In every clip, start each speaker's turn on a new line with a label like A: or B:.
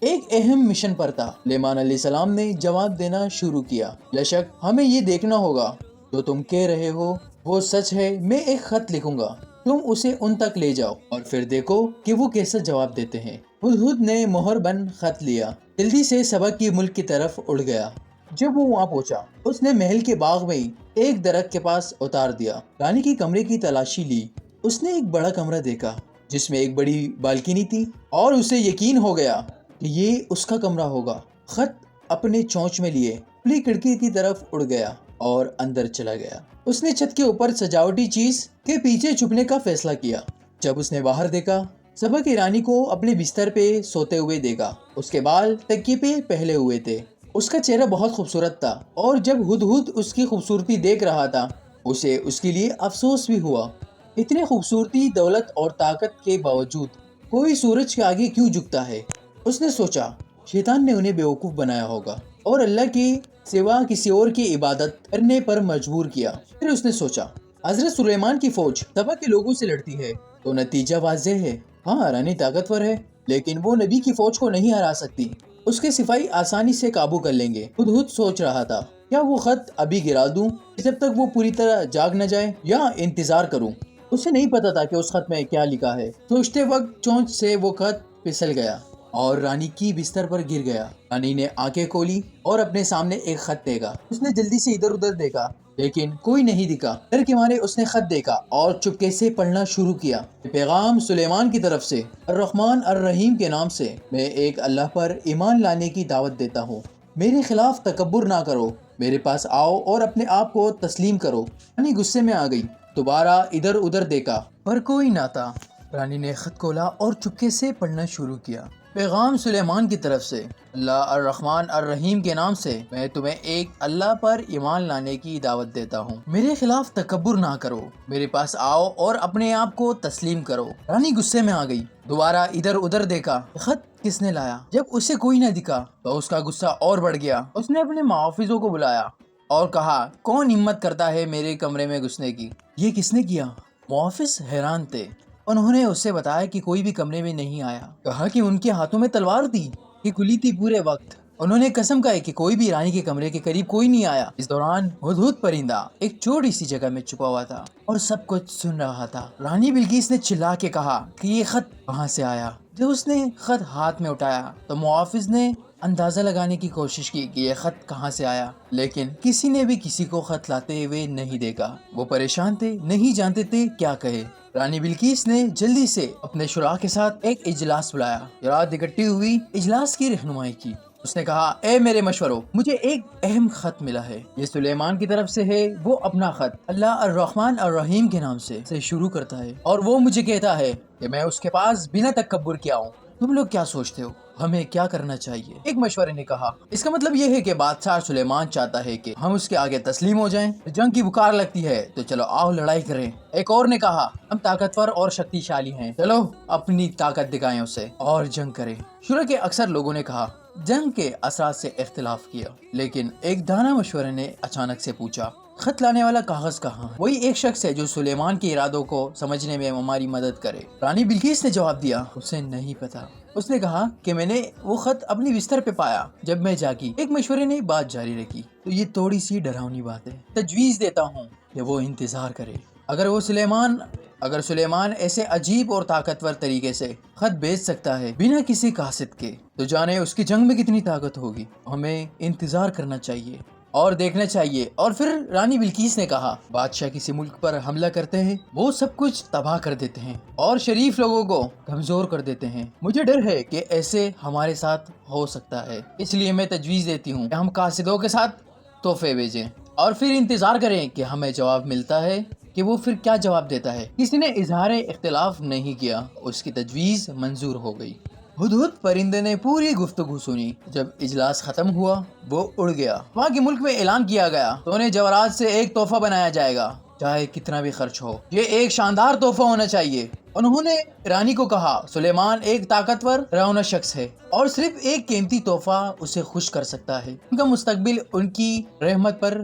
A: ایک اہم مشن پر تھا۔ سلیمان علیہ السلام نے جواب دینا شروع کیا، بے شک ہمیں یہ دیکھنا ہوگا جو تم کہہ رہے ہو وہ سچ ہے۔ میں ایک خط لکھوں گا، تم اسے ان تک لے جاؤ اور پھر دیکھو کہ وہ کیسا جواب دیتے ہیں۔ ہدہد نے مہر بند خط لیا، جلدی سے سبا کی ملک کی طرف اڑ گیا۔ جب وہ وہاں پہنچا، اس نے محل کے باغ میں ایک درخت کے پاس اتار دیا، رانی کی کمرے کی تلاشی لی۔ اس نے ایک بڑا کمرہ دیکھا جس میں ایک بڑی بالکنی تھی اور اسے یقین ہو گیا کہ یہ اس کا کمرہ ہوگا۔ خط اپنے چونچ میں لیے کھلی کھڑکی کی طرف اڑ گیا اور اندر چلا گیا۔ اس نے چھت کے اوپر سجاوٹی چیز کے پیچھے چھپنے کا فیصلہ کیا۔ جب اس نے باہر دیکھا، سبا کی رانی کو اپنے بستر پہ سوتے ہوئے دیکھا۔ اس کے بال تکیے پہ پہلے ہوئے تھے۔ اس کا چہرہ بہت خوبصورت تھا اور جب ہدہد اس کی خوبصورتی دیکھ رہا تھا اسے اس کے لیے افسوس بھی ہوا۔ اتنی خوبصورتی، دولت اور طاقت کے باوجود کوئی سورج کے آگے کیوں جھکتا ہے؟ اس نے سوچا شیطان نے انہیں بیوقوف بنایا ہوگا اور اللہ کے سوا کسی اور کی عبادت کرنے پر مجبور کیا۔ پھر اس نے سوچا حضرت سلیمان کی فوج سبا کے لوگوں سے لڑتی ہے تو نتیجہ واضح ہے۔ ہاں، رانی طاقتور ہے لیکن وہ نبی کی فوج کو نہیں ہرا سکتی۔ اس کے سپاہی آسانی سے قابو کر لیں گے۔ ہدہد سوچ رہا تھا، کیا وہ خط ابھی گرا دوں جب تک وہ پوری طرح جاگ نہ جائے، یا انتظار کروں؟ اسے نہیں پتا تھا کہ اس خط میں کیا لکھا ہے۔ سوچتے وقت چونچ سے وہ خط پھسل گیا اور رانی کی بستر پر گر گیا۔ رانی نے آنکھیں کھولی اور اپنے سامنے ایک خط دیکھا۔ اس نے جلدی سے ادھر ادھر دیکھا لیکن کوئی نہیں دکھا۔ ڈر کے مارے اس نے خط دیکھا اور چپکے سے پڑھنا شروع کیا۔ پیغام سلیمان کی طرف سے، الرحمن الرحیم کے نام سے میں ایک اللہ پر ایمان لانے کی دعوت دیتا ہوں۔ میرے خلاف تکبر نہ کرو، میرے پاس آؤ اور اپنے آپ کو تسلیم کرو۔ رانی غصے میں آ گئی، دوبارہ ادھر ادھر دیکھا پر کوئی نہ تھا۔ رانی نے خط کھولا اور چپکے سے پڑھنا شروع کیا۔ پیغام سلیمان کی طرف سے، اللہ الرحمن الرحیم کے نام سے میں تمہیں ایک اللہ پر ایمان لانے کی دعوت دیتا ہوں۔ میرے خلاف تکبر نہ کرو، میرے پاس آؤ اور اپنے آپ کو تسلیم کرو۔ رانی غصے میں آ گئی، دوبارہ ادھر ادھر دیکھا، خط کس نے لایا؟ جب اسے کوئی نہ دکھا تو اس کا غصہ اور بڑھ گیا۔ اس نے اپنے محافظوں کو بلایا اور کہا، کون ہمت کرتا ہے میرے کمرے میں گھسنے کی؟ یہ کس نے کیا؟ محافظ حیران تھے۔ انہوں نے اسے بتایا کہ کوئی بھی کمرے میں نہیں آیا۔ کہا کہ ان کے ہاتھوں میں تلوار تھی کہ کھلی تھی پورے وقت۔ انہوں نے قسم کھائی کہ کوئی بھی رانی کے کمرے کے قریب کوئی نہیں آیا۔ اس دوران ہدہد پرندہ ایک چھوٹی سی جگہ میں چھپا ہوا تھا اور سب کچھ سن رہا تھا۔ رانی بلقیس نے چلا کے کہا کہ یہ خط کہاں سے آیا؟ جب اس نے خط ہاتھ میں اٹھایا تو محافظ نے اندازہ لگانے کی کوشش کی کہ یہ خط کہاں سے آیا، لیکن کسی نے بھی کسی کو خط لاتے ہوئے نہیں دیکھا۔ وہ پریشان تھے، نہیں جانتے تھے کیا کہے۔ رانی بلقیس نے جلدی سے اپنے شراح کے ساتھ ایک اجلاس بلایا۔ رات اکٹھی ہوئی، اجلاس کی رہنمائی کی۔ اس نے کہا، اے میرے مشوروں، مجھے ایک اہم خط ملا ہے۔ یہ سلیمان کی طرف سے ہے۔ وہ اپنا خط اللہ الرحمن الرحیم کے نام سے شروع کرتا ہے اور وہ مجھے کہتا ہے کہ میں اس کے پاس بنا تکبر کیا ہوں۔ تم لوگ کیا سوچتے ہو؟ ہمیں کیا کرنا چاہیے؟ ایک مشورے نے کہا، اس کا مطلب یہ ہے کہ بادشاہ سلیمان چاہتا ہے کہ ہم اس کے آگے تسلیم ہو جائیں۔ جنگ کی بکار لگتی ہے تو چلو آؤ لڑائی کریں۔ ایک اور نے کہا، ہم طاقتور اور شکتی شالی ہیں، چلو اپنی طاقت دکھائیں اسے اور جنگ کریں۔ شورا کے اکثر لوگوں نے کہا، جنگ کے اثرات سے اختلاف کیا، لیکن ایک دانا مشورے نے اچانک سے پوچھا، خط لانے والا کاغذ کہاں ہے؟ وہی ایک شخص ہے جو سلیمان کے ارادوں کو سمجھنے میں ہماری مدد کرے۔ رانی بلقیس نے جواب دیا، اسے نہیں پتا۔ اس نے کہا کہ میں نے وہ خط اپنی بستر پہ پایا جب میں جاگی۔ ایک مشورے نے بات جاری رکھی، تو یہ تھوڑی سی ڈراؤنی بات ہے، تجویز دیتا ہوں کہ وہ انتظار کرے۔ اگر سلیمان ایسے عجیب اور طاقتور طریقے سے خط بھیج سکتا ہے بنا کسی قاصد کے، تو جانے اس کی جنگ میں کتنی طاقت ہوگی۔ ہمیں انتظار کرنا چاہیے اور دیکھنا چاہیے۔ اور پھر رانی بلقیس نے کہا، بادشاہ کسی ملک پر حملہ کرتے ہیں، وہ سب کچھ تباہ کر دیتے ہیں اور شریف لوگوں کو کمزور کر دیتے ہیں۔ مجھے ڈر ہے کہ ایسے ہمارے ساتھ ہو سکتا ہے، اس لیے میں تجویز دیتی ہوں کہ ہم قاصدوں کے ساتھ تحفے بھیجیں اور پھر انتظار کریں کہ ہمیں جواب ملتا ہے کہ وہ پھر کیا جواب دیتا ہے۔ کسی نے اظہار اختلاف نہیں کیا، اس کی تجویز منظور ہو گئی۔ ہدہد پرندے نے پوری گفتگو سنی۔ جب اجلاس ختم ہوا وہ اڑ گیا۔ وہاں کے ملک میں اعلان کیا گیا، سونے جواہرات سے ایک تحفہ بنایا جائے گا، چاہے کتنا بھی خرچ ہو۔ یہ ایک شاندار تحفہ ہونا چاہیے۔ انہوں نے رانی کو کہا، سلیمان ایک طاقتور رونا شخص ہے اور صرف ایک قیمتی تحفہ اسے خوش کر سکتا ہے۔ ان کا مستقبل ان کی رحمت پر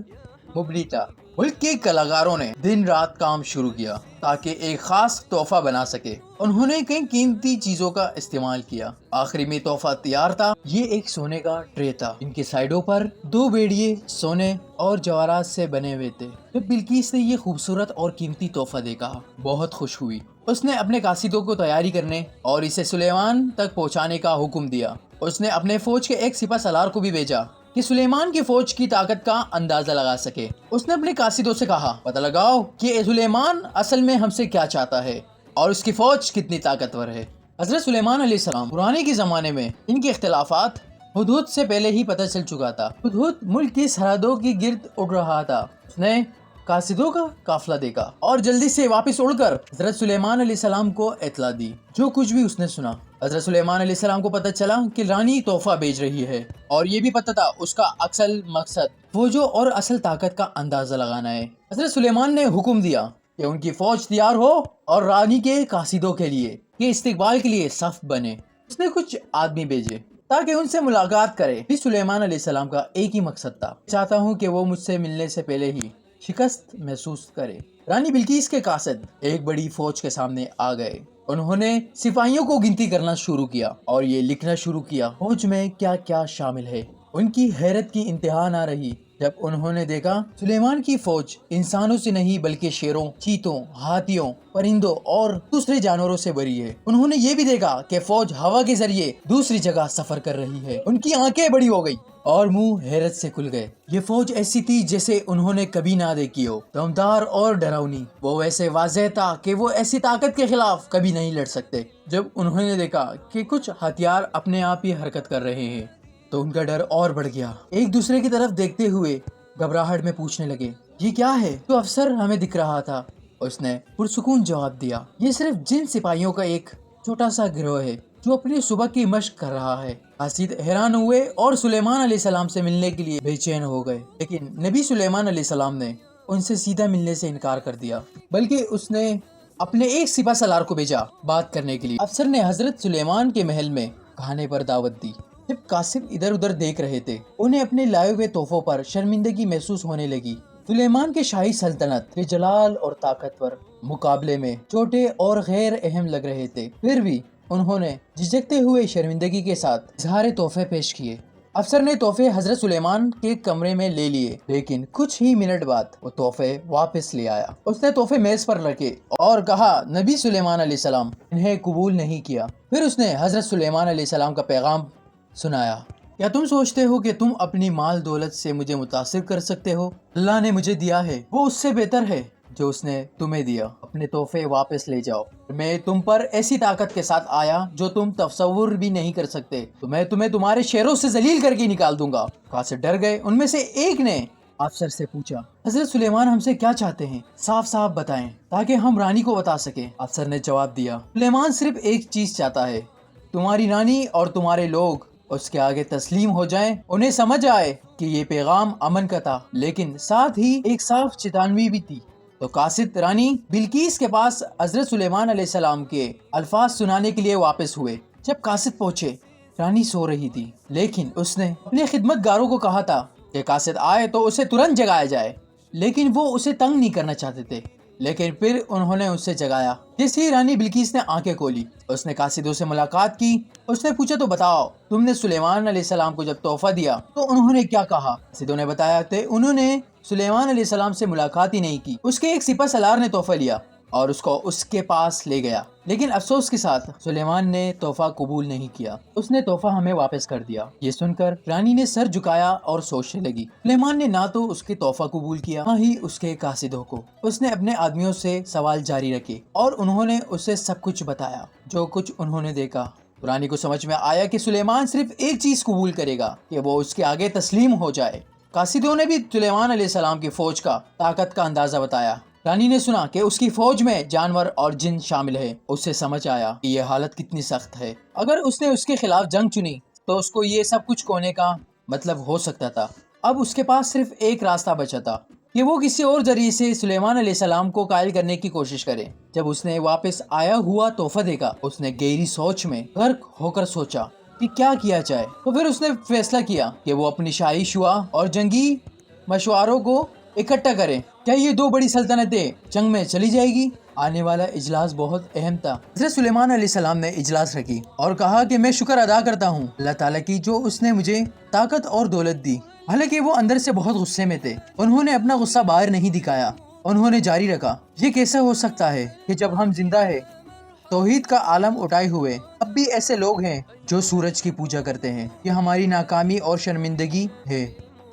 A: مبنی تھا۔ ملک کے کلاکاروں نے دن رات کام شروع کیا تاکہ ایک خاص تحفہ بنا سکے۔ انہوں نے کئی قیمتی چیزوں کا استعمال کیا۔ آخری میں تحفہ تیار تھا۔ یہ ایک سونے کا ٹرے تھا، ان کے سائڈوں پر 2 بیڑیے سونے اور جواہرات سے بنے ہوئے تھے۔ جب بلقیس نے یہ خوبصورت اور قیمتی تحفہ دیکھا، بہت خوش ہوئی۔ اس نے اپنے قاصدوں کو تیاری کرنے اور اسے سلیمان تک پہنچانے کا حکم دیا۔ اس نے اپنے فوج کے ایک سپہ سالار کو بھی بھیجا کہ سلیمان کی فوج کی طاقت کا اندازہ لگا سکے۔ اس نے اپنے قاصدوں سے کہا، پتہ لگاؤ کہ سلیمان اصل میں ہم سے کیا چاہتا ہے اور اس کی فوج کتنی طاقتور ہے۔ حضرت سلیمان علیہ السلام پرانے کے زمانے میں ان کے اختلافات ہدہد سے پہلے ہی پتہ چل چکا تھا۔ ہدہد ملک کی سرحدوں کی گرد اڑ رہا تھا۔ اس نے قاصدوں کا قافلہ دیکھا اور جلدی سے واپس اڑ کر حضرت سلیمان علیہ السلام کو اطلاع دی۔ جو کچھ بھی اس نے سنا، حضرت سلیمان علیہ السلام کو پتہ چلا کہ رانی تحفہ بھیج رہی ہے، اور یہ بھی پتہ تھا اس کا اصل مقصد فوجوں اور اصل طاقت کا اندازہ لگانا ہے۔ حضرت سلیمان نے حکم دیا کہ ان کی فوج تیار ہو اور رانی کے قاصدوں کے لیے یہ استقبال کے لیے صف بنے۔ اس نے کچھ آدمی بھیجے تاکہ ان سے ملاقات کرے۔ بھی سلیمان علیہ السلام کا ایک ہی مقصد تھا، چاہتا ہوں کہ وہ مجھ سے ملنے سے پہلے ہی شکست محسوس کرے۔ رانی بلقیس کے قاصد ایک بڑی فوج کے سامنے آ گئے۔ انہوں نے سپاہیوں کو گنتی کرنا شروع کیا اور یہ لکھنا شروع کیا فوج میں کیا کیا شامل ہے۔ ان کی حیرت کی انتہا نہ رہی جب انہوں نے دیکھا سلیمان کی فوج انسانوں سے نہیں بلکہ شیروں، چیتوں، ہاتھیوں، پرندوں اور دوسرے جانوروں سے بھری ہے۔ انہوں نے یہ بھی دیکھا کہ فوج ہوا کے ذریعے دوسری جگہ سفر کر رہی ہے۔ ان کی آنکھیں بڑی ہو گئی اور منہ حیرت سے کھل گئے۔ یہ فوج ایسی تھی جیسے انہوں نے کبھی نہ دیکھی ہو، دمدار اور ڈراؤنی۔ وہ ویسے واضح تھا کہ وہ ایسی طاقت کے خلاف کبھی نہیں لڑ سکتے۔ جب انہوں نے دیکھا کہ کچھ ہتھیار اپنے آپ ہی حرکت کر رہے ہیں تو ان کا ڈر اور بڑھ گیا۔ ایک دوسرے کی طرف دیکھتے ہوئے گھبراہٹ میں پوچھنے لگے، یہ کیا ہے جو افسر ہمیں دکھ رہا تھا؟ اس نے پرسکون جواب دیا، یہ صرف جن سپاہیوں کا ایک چھوٹا سا گروہ ہے جو اپنی صبح کی مشق کر رہا ہے۔ قاصد حیران ہوئے اور سلیمان علیہ السلام سے ملنے کے لیے بے چین ہو گئے، لیکن نبی سلیمان علیہ السلام نے ان سے سیدھا ملنے سے انکار کر دیا، بلکہ اس نے اپنے ایک سپہ سالار کو بھیجا بات کرنے کے لیے۔ افسر نے حضرت سلیمان کے محل میں کھانے پر دعوت دی۔ جب قاصد ادھر ادھر دیکھ رہے تھے، انہیں اپنے لائے ہوئے تحفوں پر شرمندگی محسوس ہونے لگی۔ سلیمان کے شاہی سلطنت کے جلال اور طاقتور مقابلے میں چھوٹے اور غیر اہم لگ رہے تھے، پھر بھی انہوں نے جھجکتے ہوئے شرمندگی کے ساتھ اظہار تحفے پیش کیے۔ افسر نے تحفے حضرت سلیمان کے کمرے میں لے لیے، لیکن کچھ ہی منٹ بعد وہ تحفے واپس لے آیا۔ اس نے تحفے میز پر رکھے اور کہا، نبی سلیمان علیہ السلام انہیں قبول نہیں کیا۔ پھر اس نے حضرت سلیمان علیہ السلام کا پیغام سنایا، کیا تم سوچتے ہو کہ تم اپنی مال دولت سے مجھے متاثر کر سکتے ہو؟ اللہ نے مجھے دیا ہے وہ اس سے بہتر ہے جو اس نے تمہیں دیا۔ اپنے تحفے واپس لے جاؤ۔ میں تم پر ایسی طاقت کے ساتھ آیا جو تم تصور بھی نہیں کر سکتے، تو میں تمہیں تمہارے شہروں سے ذلیل کر کے نکال دوں گا۔ قاصد ڈر گئے۔ ان میں سے ایک نے افسر سے پوچھا، حضرت سلیمان ہم سے کیا چاہتے ہیں؟ صاف صاف بتائیں تاکہ ہم رانی کو بتا سکیں۔ افسر نے جواب دیا، سلیمان صرف ایک چیز چاہتا ہے، تمہاری رانی اور تمہارے لوگ اس کے آگے تسلیم ہو جائیں، انہیں سمجھ آئے کہ یہ پیغام امن کا تھا، لیکن ساتھ ہی ایک صاف چیتانوی بھی تھی۔ تو قاصد رانی بلقیس کے پاس حضرت سلیمان علیہ السلام کے الفاظ سنانے کے لیے واپس ہوئے۔ جب قاصد پہنچے، رانی سو رہی تھی، لیکن اس نے اپنے خدمت گاروں کو کہا تھا کہ قاصد آئے تو اسے ترنت جگایا جائے، لیکن وہ اسے تنگ نہیں کرنا چاہتے تھے۔ لیکن پھر انہوں نے اسے جگایا۔ جیسے ہی رانی بلقیس نے آنکھیں کھولی، اس نے قاصدوں سے ملاقات کی۔ اس نے پوچھا، تو بتاؤ تم نے سلیمان علیہ السلام کو جب تحفہ دیا تو انہوں نے کیا کہا؟ قاصدوں نے بتایا کہ انہوں نے سلیمان علیہ السلام سے ملاقات ہی نہیں کی۔ اس کے ایک سپہ سالار نے تحفہ لیا اور اس کو اس کے پاس لے گیا، لیکن افسوس کے ساتھ سلیمان نے تحفہ قبول نہیں کیا۔ اس نے تحفہ ہمیں واپس کر دیا۔ یہ سن کر رانی نے سر جھکایا اور سوچنے لگی۔ سلیمان نے نہ تو اس کے تحفہ قبول کیا، نہ ہی اس کے قاصدوں کو۔ اس نے اپنے آدمیوں سے سوال جاری رکھے اور انہوں نے اسے سب کچھ بتایا جو کچھ انہوں نے دیکھا۔ رانی کو سمجھ میں آیا کہ سلیمان صرف ایک چیز قبول کرے گا کہ وہ اس کے آگے تسلیم ہو جائے۔ قاصدوں نے بھی سلیمان علیہ السلام کی فوج کا طاقت کا اندازہ بتایا۔ رانی نے سنا کہ اس کی فوج میں جانور اور جن شامل ہے۔ اس سے سمجھ آیا کہ یہ حالت کتنی سخت ہے۔ اگر اس نے اس کے خلاف جنگ چنی تو اس کو یہ سب کچھ کھونے کا مطلب ہو سکتا تھا۔ اب اس کے پاس صرف ایک راستہ بچا تھا کہ وہ کسی اور ذریعے سے سلیمان علیہ السلام کو قائل کرنے کی کوشش کرے۔ جب اس نے واپس آیا ہوا تحفہ دیکھا، اس نے گہری سوچ میں غرق ہو کر سوچا کہ کیا جائے۔ تو پھر اس نے فیصلہ کیا کہ وہ اپنی شاہی شعاع اور جنگی مشوروں کو اکٹھا کریں۔ کیا یہ دو بڑی سلطنتیں جنگ میں چلی جائے گی؟ آنے والا اجلاس بہت اہم تھا۔ حضرت سلیمان علیہ السلام نے اجلاس رکھی اور کہا کہ میں شکر ادا کرتا ہوں اللہ تعالیٰ کی جو اس نے مجھے طاقت اور دولت دی۔ حالانکہ وہ اندر سے بہت غصے میں تھے، انہوں نے اپنا غصہ باہر نہیں دکھایا۔ انہوں نے جاری رکھا، یہ کیسے ہو سکتا ہے کہ جب ہم زندہ ہیں، توحید کا عالم اٹھائے ہوئے، اب بھی ایسے لوگ ہیں جو سورج کی پوجا کرتے ہیں۔ یہ ہماری ناکامی اور شرمندگی ہے۔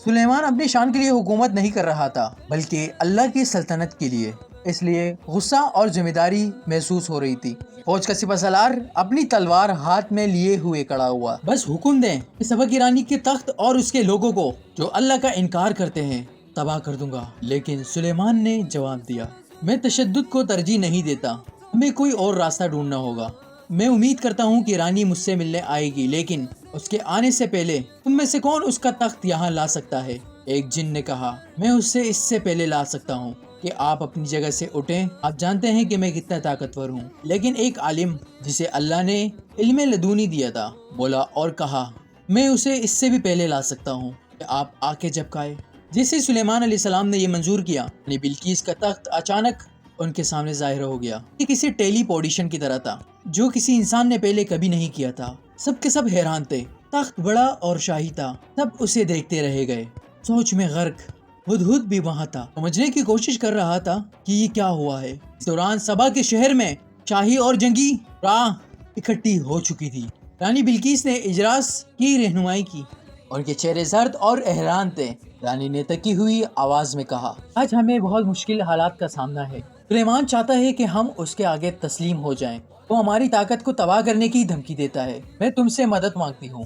A: سلیمان اپنی شان کے لیے حکومت نہیں کر رہا تھا بلکہ اللہ کی سلطنت کے لیے، اس لیے غصہ اور ذمہ داری محسوس ہو رہی تھی۔ فوج کا سپہ سالار اپنی تلوار ہاتھ میں لیے ہوئے کھڑا ہوا، بس حکم دیں کہ سبا کی رانی کے تخت اور اس کے لوگوں کو جو اللہ کا انکار کرتے ہیں تباہ کر دوں گا۔ لیکن سلیمان نے جواب دیا، میں تشدد کو ترجیح نہیں دیتا، ہمیں کوئی اور راستہ ڈھونڈنا ہوگا۔ میں امید کرتا ہوں کہ رانی مجھ سے ملنے آئے گی، لیکن اس کے آنے سے پہلے تم میں سے کون اس کا تخت یہاں لا سکتا ہے؟ ایک جن نے کہا، میں اسے اس سے پہلے لا سکتا ہوں کہ آپ اپنی جگہ سے اٹھیں۔ آپ جانتے ہیں کہ میں کتنا طاقتور ہوں۔ لیکن ایک عالم جسے اللہ نے علم لدونی دیا تھا بولا اور کہا، میں اسے اس سے بھی پہلے لا سکتا ہوں کہ آپ آ کے جھپکائے۔ جیسے سلیمان علیہ السلام نے یہ منظور کیا، بلقیس کا تخت اچانک ان کے سامنے ظاہر ہو گیا۔ یہ کسی ٹیلی پوڈیشن کی طرح تھا جو کسی انسان نے پہلے کبھی نہیں کیا تھا۔ سب کے سب حیران تھے، تخت بڑا اور شاہی تھا، سب اسے دیکھتے رہ گئے، سوچ میں غرق۔ ہدہد بھی وہاں تھا، سمجھنے کی کوشش کر رہا تھا کہ یہ کیا ہوا ہے۔ اس دوران سبا کے شہر میں شاہی اور جنگی راہ اکٹھی ہو چکی تھی۔ رانی بلقیس نے اجلاس کی رہنمائی کی، ان کے چہرے زرد اور حیران تھے۔ رانی نے تکی ہوئی آواز میں کہا، آج ہمیں بہت مشکل حالات کا سامنا ہے۔ سلیمان چاہتا ہے کہ ہم اس کے آگے تسلیم ہو جائیں۔ وہ ہماری طاقت کو تباہ کرنے کی دھمکی دیتا ہے۔ میں تم سے مدد مانگتی ہوں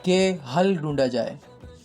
A: کہ حل ڈھونڈا جائے۔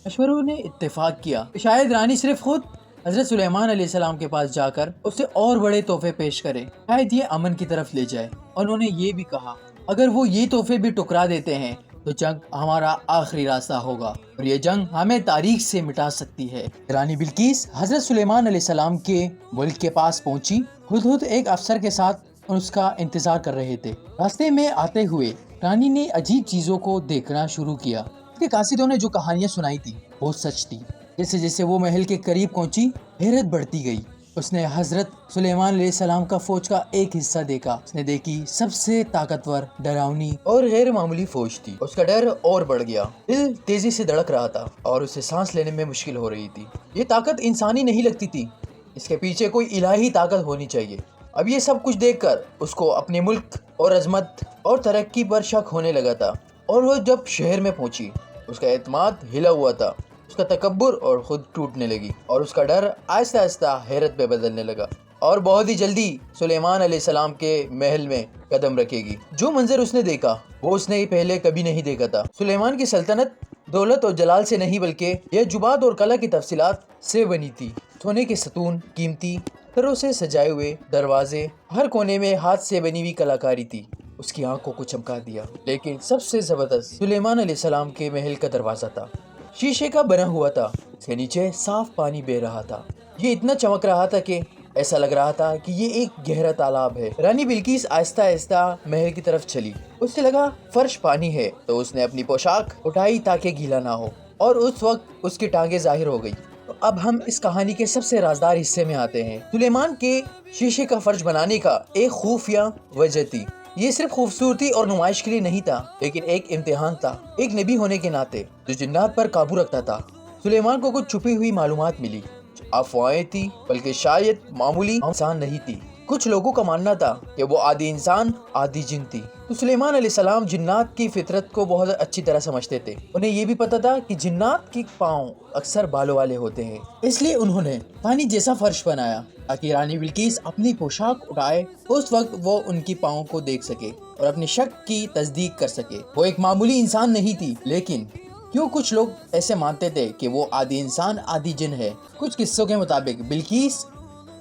A: مشوروں نے اتفاق کیا کہ شاید رانی صرف خود حضرت سلیمان علیہ السلام کے پاس جا کر اسے اور بڑے تحفے پیش کرے، شاید یہ امن کی طرف لے جائے۔ انہوں نے یہ بھی کہا، اگر وہ یہ تحفے بھی ٹکرا دیتے ہیں تو جنگ ہمارا آخری راستہ ہوگا اور یہ جنگ ہمیں تاریخ سے مٹا سکتی ہے۔ رانی بلقیس حضرت سلیمان علیہ السلام کے ملک کے پاس پہنچی۔ ہدہد ایک افسر کے ساتھ اس کا انتظار کر رہے تھے۔ راستے میں آتے ہوئے رانی نے عجیب چیزوں کو دیکھنا شروع کیا۔ اس کے قاصدوں نے جو کہانیاں سنائی تھی وہ سچ تھی۔ جیسے جیسے وہ محل کے قریب پہنچی، حیرت بڑھتی گئی۔ اس نے حضرت سلیمان علیہ السلام کا فوج کا ایک حصہ دیکھا۔ اس نے دیکھی سب سے طاقتور، ڈراؤنی اور غیر معمولی فوج تھی۔ اس کا ڈر اور بڑھ گیا، دل تیزی سے دھڑک رہا تھا اور اسے سانس لینے میں مشکل ہو رہی تھی۔ یہ طاقت انسانی نہیں لگتی تھی، اس کے پیچھے کوئی الہی طاقت ہونی چاہیے۔ اب یہ سب کچھ دیکھ کر اس کو اپنے ملک اور عظمت اور ترقی پر شک ہونے لگا تھا، اور وہ جب شہر میں پہنچی اس کا اعتماد ہلا ہوا تھا، اس کا تکبر اور خود ٹوٹنے لگی، اور اس کا ڈر آہستہ آہستہ حیرت میں بدلنے لگا، اور بہت ہی جلدی سلیمان علیہ السلام کے محل میں قدم رکھے گی۔ جو منظر اس نے دیکھا وہ اس نے پہلے کبھی نہیں دیکھا تھا۔ سلیمان کی سلطنت دولت اور جلال سے نہیں بلکہ عجوبات اور کلا کی تفصیلات سے بنی تھی۔ سونے کے ستون، قیمتی پتھروں سے سجائے ہوئے دروازے، ہر کونے میں ہاتھ سے بنی ہوئی کلاکاری تھی۔ اس کی آنکھوں کو چمکا دیا۔ لیکن سب سے زبردست سلیمان علیہ السلام کے محل کا دروازہ تھا، شیشے کا بنا ہوا تھا، اس کے نیچے صاف پانی بہہ رہا تھا۔ یہ اتنا چمک رہا تھا کہ ایسا لگ رہا تھا کہ یہ ایک گہرا تالاب ہے۔ رانی بلقیس آہستہ آہستہ محل کی طرف چلی۔ اس سے لگا فرش پانی ہے تو اس نے اپنی پوشاک اٹھائی تاکہ گیلا نہ ہو، اور اس وقت اس کی ٹانگیں ظاہر ہو گئی۔ تو اب ہم اس کہانی کے سب سے رازدار حصے میں آتے ہیں۔ سلیمان کے شیشے کا فرش بنانے کا ایک خفیہ وجہ تھی۔ یہ صرف خوبصورتی اور نمائش کے لیے نہیں تھا، لیکن ایک امتحان تھا۔ ایک نبی ہونے کے ناطے جو جنات پر قابو رکھتا تھا، سلیمان کو کچھ چھپی ہوئی معلومات ملی۔ افواہیں تھی، بلکہ شاید معمولی انسان نہیں تھی۔ کچھ لوگوں کا ماننا تھا کہ وہ آدھی انسان آدھی جن تھی۔ تو سلیمان علیہ السلام جنات کی فطرت کو بہت اچھی طرح سمجھتے تھے۔ انہیں یہ بھی پتا تھا کہ جنات کے پاؤں اکثر بالوں والے ہوتے ہیں، اس لیے انہوں نے پانی جیسا فرش بنایا تاکہ رانی بلقیس اپنی پوشاک اٹھائے اس وقت وہ ان کی پاؤں کو دیکھ سکے اور اپنے شک کی تصدیق کر سکے۔ وہ ایک معمولی انسان نہیں تھی، لیکن کیوں کچھ لوگ ایسے مانتے تھے کہ وہ آدھی انسان آدھی جن ہے۔ کچھ قصوں کے مطابق بلقیس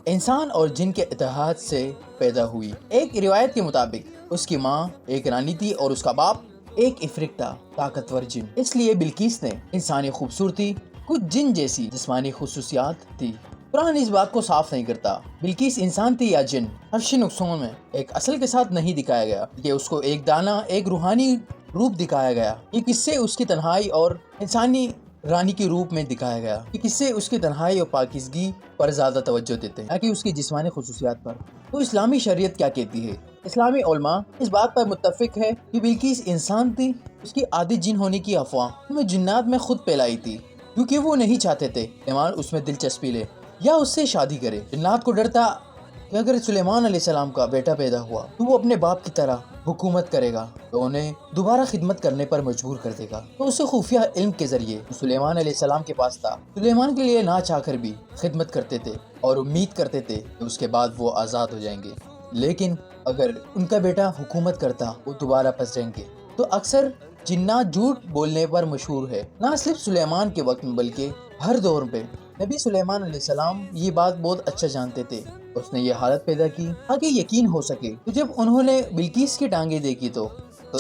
A: انسان اور جن کے اتحاد سے پیدا ہوئی۔ ایک روایت کے مطابق اس کی ماں ایک رانی تھی اور اس کا باپ ایک عفریت تھا، طاقتور جن۔ اس لیے بلقیس نے انسانی خوبصورتی، کچھ جن جیسی جسمانی خصوصیات تھی۔ قرآن اس بات کو صاف نہیں کرتا بلقیس انسان تھی یا جن۔ حبشی نسخوں میں ایک اصل کے ساتھ نہیں دکھایا گیا کہ اس کو ایک دانا، ایک روحانی روپ دکھایا گیا۔ یہ قصے اس کی تنہائی اور انسانی رانی کے روپ میں دکھایا گیا کہ کس سے اس کی تنہائی اور پاکیزگی پر زیادہ توجہ دیتے ہیں تاکہ اس کی جسمانی خصوصیات پر۔ تو اسلامی شریعت کیا کہتی ہے؟ اسلامی علماء اس بات پر متفق ہے کہ بلقیس انسان تھی، اس کی عادی جن ہونے کی افواہ میں جنات میں خود پھیلائی تھی، کیونکہ وہ نہیں چاہتے تھے سلیمان اس میں دلچسپی لے یا اس سے شادی کرے۔ جنات کو ڈر تھا کہ اگر سلیمان علیہ السلام کا بیٹا پیدا ہوا تو وہ اپنے باپ کی طرح حکومت کرے گا تو انہیں دوبارہ خدمت کرنے پر مجبور کر دے گا۔ تو اسے خفیہ علم کے ذریعے سلیمان علیہ السلام کے پاس تھا، سلیمان کے لیے نہ چاہ کر بھی خدمت کرتے تھے اور امید کرتے تھے کہ اس کے بعد وہ آزاد ہو جائیں گے، لیکن اگر ان کا بیٹا حکومت کرتا وہ دوبارہ پھنس جائیں گے۔ تو اکثر جنات جھوٹ بولنے پر مشہور ہے، نہ صرف سلیمان کے وقت میں بلکہ ہر دور پہ۔ نبی سلیمان علیہ السلام یہ بات بہت اچھا جانتے تھے، اس نے یہ حالت پیدا کی تاکہ یقین ہو سکے۔ تو جب انہوں نے بلقیس کی ٹانگیں دیکھی تو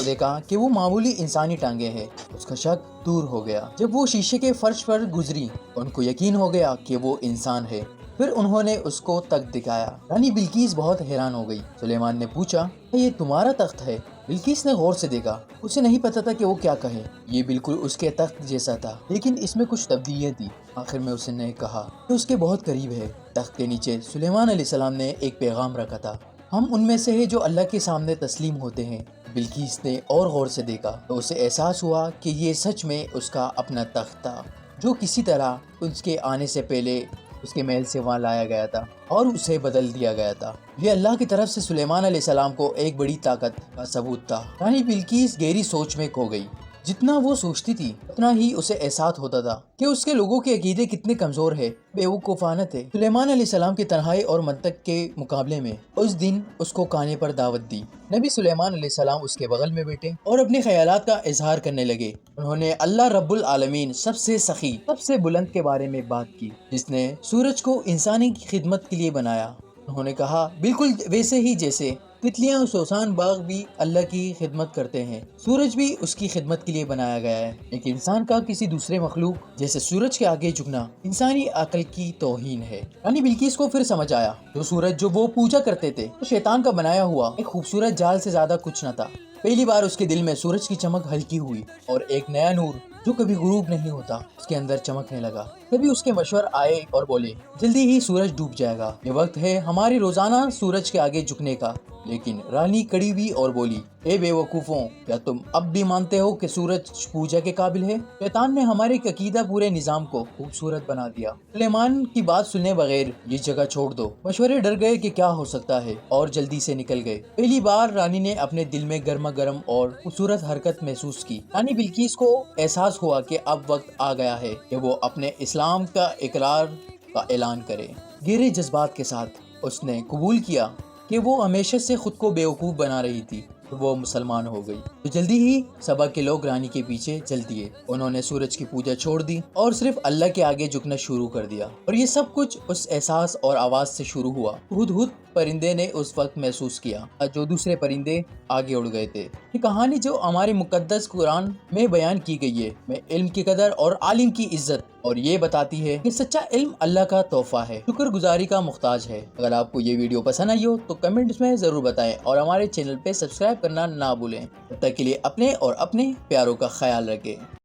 A: دیکھا کہ وہ معمولی انسانی ٹانگیں ہیں، اس کا شک دور ہو گیا۔ جب وہ شیشے کے فرش پر گزری ان کو یقین ہو گیا کہ وہ انسان ہے، پھر انہوں نے اس کو تخت دکھایا۔ رانی بلقیس بہت حیران ہو گئی۔ سلیمان نے پوچھا، یہ تمہارا تخت ہے؟ بلقیس نے غور سے دیکھا، اسے نہیں پتا تھا کہ وہ کیا کہے۔ یہ بالکل اس کے تخت جیسا تھا، لیکن اس میں کچھ تبدیلیاں تھی۔ آخر میں اس نے کہا کہ اس کے بہت قریب ہے۔ تخت کے نیچے سلیمان علیہ السلام نے ایک پیغام رکھا تھا، ہم ان میں سے ہیں جو اللہ کے سامنے تسلیم ہوتے ہیں۔ بلقیس نے اور غور سے دیکھا تو اسے احساس ہوا کہ یہ سچ میں اس کا اپنا تخت تھا، جو کسی طرح اس کے آنے سے پہلے اس کے محل سے وہاں لایا گیا تھا اور اسے بدل دیا گیا تھا۔ یہ اللہ کی طرف سے سلیمان علیہ السلام کو ایک بڑی طاقت کا ثبوت تھا۔ رانی بلقیس گہری سوچ میں کھو گئی۔ جتنا وہ سوچتی تھی اتنا ہی اسے احساس ہوتا تھا کہ اس کے لوگوں کے عقیدے کتنے کمزور ہے، بیوقوفانہ تھے۔ سلیمان علیہ السلام کی تنہائی اور منطق کے مقابلے میں اس دن اس کو کھانے پر دعوت دی۔ نبی سلیمان علیہ السلام اس کے بغل میں بیٹھے اور اپنے خیالات کا اظہار کرنے لگے۔ انہوں نے اللہ رب العالمین سب سے سخی، سب سے بلند کے بارے میں بات کی، جس نے سورج کو انسانی خدمت کے لیے بنایا۔ انہوں نے کہا، بالکل ویسے ہی جیسے تتلیاں سوسان باغ بھی اللہ کی خدمت کرتے ہیں، سورج بھی اس کی خدمت کے لیے بنایا گیا ہے۔ ایک انسان کا کسی دوسرے مخلوق جیسے سورج کے آگے جھکنا انسانی عقل کی توہین ہے۔ رانی بلقیس کو پھر سمجھ آیا، جو سورج جو وہ پوجا کرتے تھے وہ شیطان کا بنایا ہوا ایک خوبصورت جال سے زیادہ کچھ نہ تھا۔ پہلی بار اس کے دل میں سورج کی چمک ہلکی ہوئی اور ایک نیا نور جو کبھی غروب نہیں ہوتا اس کے اندر چمکنے لگا۔ کبھی اس کے مشور آئے اور بولے، جلدی ہی سورج ڈوب جائے گا، یہ وقت ہے ہماری روزانہ سورج کے آگے جھکنے کا۔ لیکن رانی کڑی ہوئی اور بولی، اے بے وقوفوں، کیا تم اب بھی مانتے ہو کہ سورج پوجا کے قابل ہے؟ شیطان نے ہمارے عقیدہ پورے نظام کو خوبصورت بنا دیا۔ سلیمان کی بات سننے بغیر یہ جگہ چھوڑ دو۔ مشورے ڈر گئے کہ کیا ہو سکتا ہے اور جلدی سے نکل گئے۔ پہلی بار رانی نے اپنے دل میں گرما گرم اور خوبصورت حرکت محسوس کی۔ رانی بلقیس کو احساس ہوا کہ اب وقت آ گیا ہے کہ وہ اپنے اسلام کا اقرار کا اعلان کرے۔ گہرے جذبات کے ساتھ اس نے قبول کیا کہ وہ ہمیشہ سے خود کو بیوقوف بنا رہی تھی، تو وہ مسلمان ہو گئی۔ تو جلدی ہی سبا کے لوگ رانی کے پیچھے چل دیے، انہوں نے سورج کی پوجا چھوڑ دی اور صرف اللہ کے آگے جھکنا شروع کر دیا۔ اور یہ سب کچھ اس احساس اور آواز سے شروع ہوا۔ ہدہد پرندے نے اس وقت محسوس کیا جو دوسرے پرندے آگے اڑ گئے تھے۔ یہ کہانی جو ہماری مقدس قرآن میں بیان کی گئی ہے، میں علم کی قدر اور عالم کی عزت، اور یہ بتاتی ہے کہ سچا علم اللہ کا تحفہ ہے، شکر گزاری کا محتاج ہے۔ اگر آپ کو یہ ویڈیو پسند آئی ہو تو کمنٹس میں ضرور بتائیں اور ہمارے چینل پہ سبسکرائب کرنا نہ بھولیں۔ تب تک کے لیے اپنے اور اپنے پیاروں کا خیال رکھیں۔